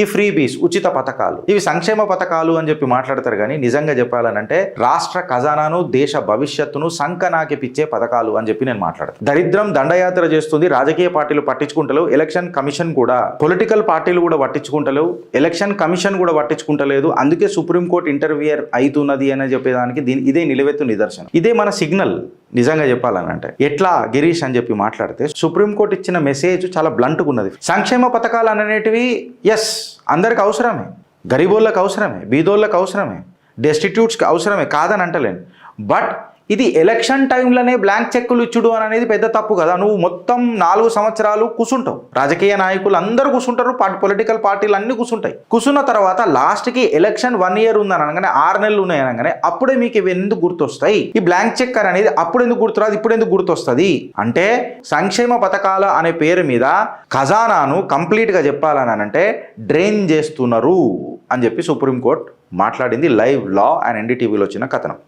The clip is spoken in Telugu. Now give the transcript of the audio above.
ఈ ఫ్రీబీస్ ఉచిత పథకాలు ఇవి సంక్షేమ పథకాలు అని చెప్పి మాట్లాడతారు కానీ నిజంగా చెప్పాలనంటే రాష్ట్ర ఖజానాను దేశ భవిష్యత్తును సంకనాకిపిచ్చే పథకాలు అని చెప్పి నేను మాట్లాడతాను. దరిద్రం దండయాత్ర చేస్తుంది. రాజకీయ పార్టీలు పట్టించుకుంటలేవు, ఎలక్షన్ కమిషన్ కూడా, పొలిటికల్ పార్టీలు కూడా పట్టించుకుంటలేవు, ఎలక్షన్ కమిషన్ కూడా పట్టించుకుంటలేదు. అందుకే సుప్రీంకోర్టు ఇంటర్వ్యూయర్ అవుతున్నది అని చెప్పేదానికి ఇదే నిలవెత్తు నిదర్శనం. ఇదే మన సిగ్నల్. నిజంగా చెప్పాలనంటే ఎట్లా గిరీష్ అని చెప్పి మాట్లాడితే సుప్రీంకోర్టు ఇచ్చిన మెసేజ్ చాలా బ్లంట్గా ఉన్నది. సంక్షేమ పథకాలు అనేటివి ఎస్ అందరికి అవసరమే, గరీబోళ్ళకి అవసరమే, బీదోళ్ళకి అవసరమే, డెస్టిట్యూట్స్కి అవసరమే, కాదని అంటలేను. బట్ ఇది ఎలక్షన్ టైంలోనే బ్లాంక్ చెక్కులు ఇచ్చుడు అనేది పెద్ద తప్పు కదా. నువ్వు మొత్తం 4 సంవత్సరాలు కూర్చుంటావు, రాజకీయ నాయకులు అందరూ కూర్చుంటారు, పొలిటికల్ పార్టీలు అన్నీ కూర్చుంటాయి. కూర్చున్న తర్వాత లాస్ట్కి ఎలక్షన్ 1 year ఉందని అనగానే 6 నెలలు ఉన్నాయి అనగానే అప్పుడే మీకు ఇవి ఎందుకు గుర్తొస్తాయి? ఈ బ్లాంక్ చెక్ అనేది అప్పుడు ఎందుకు గుర్తురాదు, ఇప్పుడు ఎందుకు గుర్తొస్తుంది? అంటే సంక్షేమ పథకాల అనే పేరు మీద ఖజానాను కంప్లీట్గా చెప్పాలని అంటే డ్రైన్ చేస్తున్నారు అని చెప్పి సుప్రీంకోర్టు మాట్లాడింది. లైవ్ లా అండ్ ఎన్డీటీవీలో వచ్చిన కథనం.